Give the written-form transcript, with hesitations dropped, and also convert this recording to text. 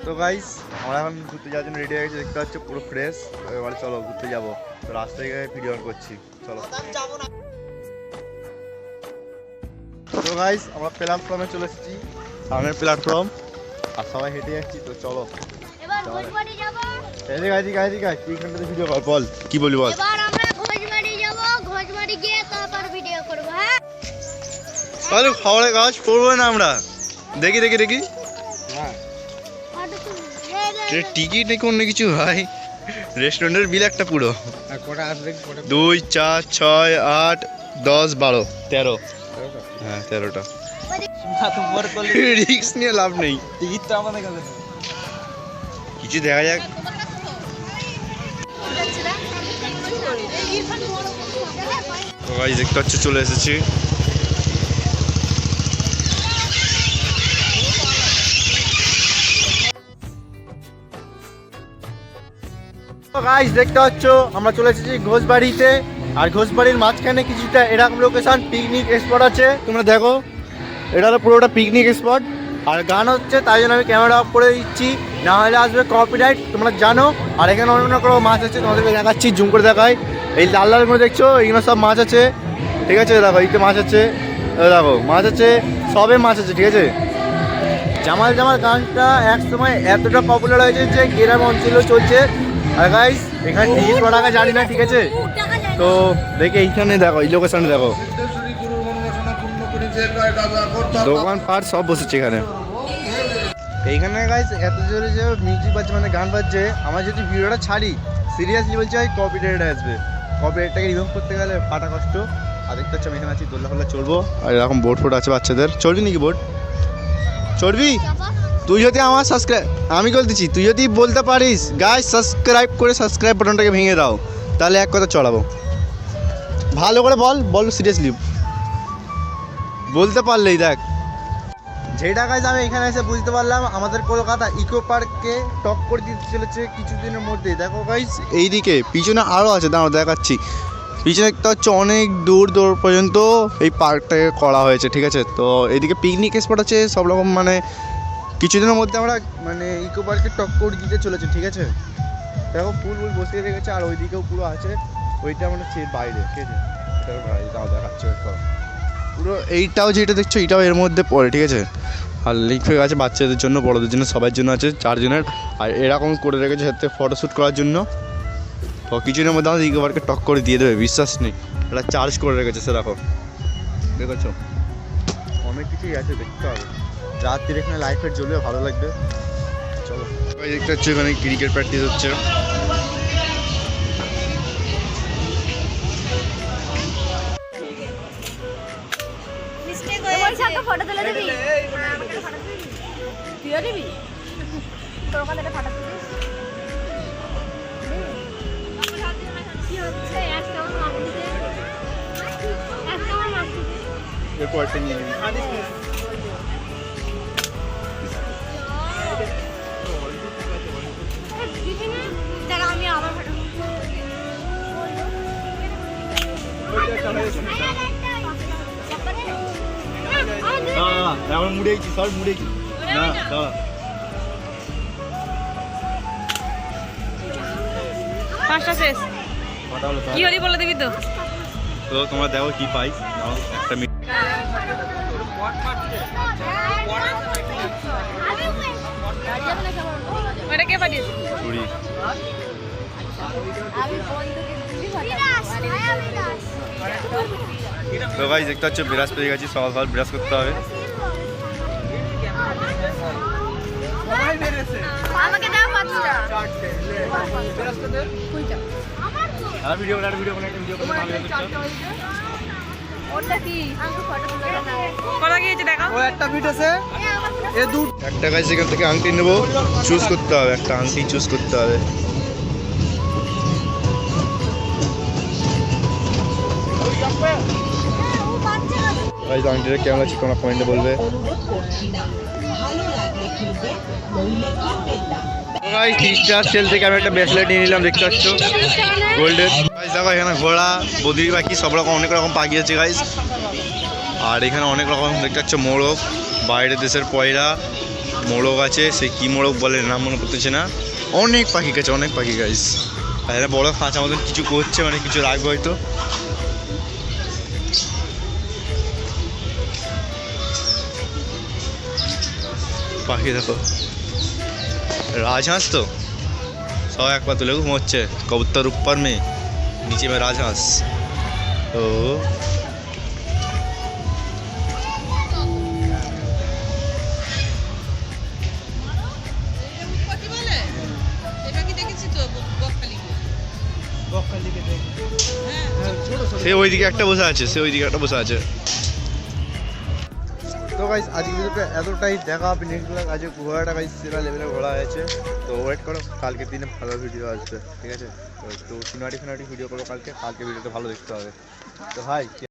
তো গাইস আমরা এখন ঘুরতে যাওয়ার জন্য রেডি হয়ে গেছি, দেখতে পাচ্ছ পুরো ফ্রেশ। এবারে চলো ঘুরতে যাবো, তো রাস্তায় গিয়ে ভিডিও অন করছি, চলো। তো গাইস আমরা প্ল্যাটফর্মে চলে এসেছি, সামনের প্ল্যাটফর্ম, আর সবাই হেঁটে যাচ্ছি, তো চলো। এবার ঘোষবাড়ি যাব। তুই এখানটাতে ভিডিও কর, বল কি বলি বল। এবার আমরা ঘোষবাড়ি যাব, ঘোষবাড়ি গিয়ে তারপর ভিডিও করব। হ্যাঁ তাহলে খবরের কাজ করবো না আমরা, দেখি হ্যাঁ টিকিট নাকি অন্য কিছু ভাই, রেস্টুরেন্টের বিল একটা পুরো। কটা আসবে? 2 4 6 8 10 12 13। হ্যাঁ 13টা। রিস্ক নিয়ে লাভ নেই, টিকিট তো আমাদের কাছে কিছু দেখা যাক। তো গাইস দেখতে পাচ্ছ চলে এসেছি। গাইস দেখতে পাচ্ছ আমরা চলে এসেছি ঘোষবাড়িতে, আর ঘোষবাড়ির মাঝখানে কিছুটা এরকম লোকেশন পিকনিক স্পট আছে, তোমরা দেখো এটা হলো পুরোটা পিকনিক স্পট। আর গান হচ্ছে, তাই জন্য আমি ক্যামেরা অফ করে দিচ্ছি, না হলে আসবে কপিরাইট, তোমরা জানো। আর এখানে অন্য কোনো মাছ আছে, তোমাদেরকে দেখাচ্ছি, জুম করে দেখাই। এই লাল লালগুলো দেখছো, এইগুলো সব মাছ আছে, ঠিক আছে। দেখো এইতে মাছ আছে, দেখো মাছ আছে, সবে মাছ আছে, ঠিক আছে। জামাল গানটা এক সময় এতটা পপুলার হয়েছে যে গ্রাম অঞ্চলেও চলছে। আর গাইস এখানে টিকিট কত টাকা জানি না, ঠিক আছে। তো দেখে এইখানে দেখো, এই লোকেশনে দেখো, দোকান পাট সব বসেছে এখানে। এইখানে গাইস এত জোরে যে মিউজিক বাজছে, মানে গান বাজছে, আমার যদি ভিডিওটা ছাড়ি সিরিয়াসলি বলছি ভাই কপিরাইট আসবে। কপিরাইটটাকে রিমুভ করতে গেলে ফাটা কষ্ট। আর দেখতে পাচ্ছি আমি এখানে আছি, দোল্লা ফোল্লা চলবো। আর এরকম বোর্ড ফোর্ড আছে বাচ্চাদের, চলবি নাকি বোর্ড? চড়বি? তুই যদি আমার আমি বলতেছি, তুই যদি বলতে পারিস গাইস সাবস্ক্রাইব বাটনটাকে ভেঙে দাও, তাহলে এক কথা চড়াবো। ভালো করে বল সিরিয়াসলি বলতে পারলেই দেখ। যেটা গাইস আমি এখানে এসে বুঝতে পারলাম, আমাদের কলকাতা ইকো পার্ককে টক্কর দিতে চলেছে কিছুদিনের মধ্যে। দেখো গাইস এইদিকে পিছনে আরও আছে, দাঁড়াও দেখাচ্ছি। পিছনে একটা হচ্ছে অনেক দূর পর্যন্ত এই পার্কটাকে করা হয়েছে, ঠিক আছে। তো এইদিকে পিকনিক স্পট আছে সব রকম, মানে কিছুদিনের মধ্যে আমরা মানে ইকো পার্কে টক্কর দিতে চলেছে, ঠিক আছে। দেখো ফুল বসিয়ে রেখেছে, আর ওইদিকেও পুরো আছে, ওইটা মানে বাইরে, ঠিক আছে। তাও দেখাচ্ছে পুরো, এইটাও যেটা দেখছো এটাও এর মধ্যে পড়ে, ঠিক আছে। আর লিখে আছে বাচ্চাদের জন্য, বড়দের জন্য, সবার জন্য আছে 4 জনের। আর এরকম করে রেখেছে সাথে ফটোশ্যুট করার জন্য। তো কিছুদিনের মধ্যে আমাদের ইকো পার্কে টক করে দিয়ে দেবে, বিশ্বাস নেই। এটা চার্জ করে রেখেছে, সে দেখেছো অনেক কিছুই আছে, দেখতে হবে। রাত্রির এখানে লাইফের জ্বলবে, ভালো লাগবে, চলো। দেখতে হচ্ছে এখানে ক্রিকেট প্র্যাকটিস হচ্ছে। ফটো তুলে দিবি? তুইও দিবি? তোর ওখানে ফটো তুলে এরপরটা নিয়ে নিবি। আমি আবার ফটো এখন মুড়েছি, সব মুড়েছি না, দাঁড়া। 5টা শেষ, কি হলি বলে দিবি তো। তো তোমরা দেখো কি পাই, একটা ওটা কে পাঠিয়েছে? চুড়ি। তো ভাই দেখতে হচ্ছে বিরাজ পেয়ে গেছি, সকাল বিরাজ করতে হবে। আমাকে দাও 5টা। আর ভিডিও বানা ওটা কি? আমাকে ফটো তুলে দাও। কোথা গিয়েছে দেখো। ও একটা বিট আছে, এ দুটো। একটা গাছ এখান থেকে আংটি নেবো, চুজ করতে হবে, একটা আংটি চুজ করতে হবে। ভাই আংটিটা কেমন আছে তোমরা কমেন্টে বলবে। ভাই খ্রিস্টার সেল থেকে আমি একটা ব্রেসলেট নিয়ে নিলাম, দেখতে পাচ্ছ গোল্ডের। গাইস দেখো এখানে ঘোড়া, বদ্রি পাখি, সব রকম অনেক রকম পাখি আছে গাইস। আর এখানে অনেক রকম দেখতে পাচ্ছ মোরগ, বাইরের দেশের পয়রা, মোরগ আছে, সে কি মোরগ বলে নাম মনে পড়তেছে না। অনেক পাখি গাছ, অনেক পাখি গাছ। আর একটা বড় খাঁচা মতন কিছু করছে, মানে কিছু রাখবে হয়তো। পাখি দেখো, राजहंस तो सौ एक पा तुले घुमोচ্ছে कबूतर ऊपर में, नीचे में राजहंस। तो সে ওইদিকে একটা বসে আছে, সে ওইদিকে একটা বসে আছে। তো গাইস আজকে ভিডিওটা এতটাই, দেখা হবে নেক্সট ব্লগ। আজকে ঘোড়াটা গাইস সেরা লেভেলে ঘোড়া হয়েছে, তো ওয়েট করো, কালকের দিনে ভালো ভিডিও আসবে, ঠিক আছে? তো একটু সিনারি ভিডিও করো কালকে ভিডিওটা ভালো দেখতে হবে। তো ভাই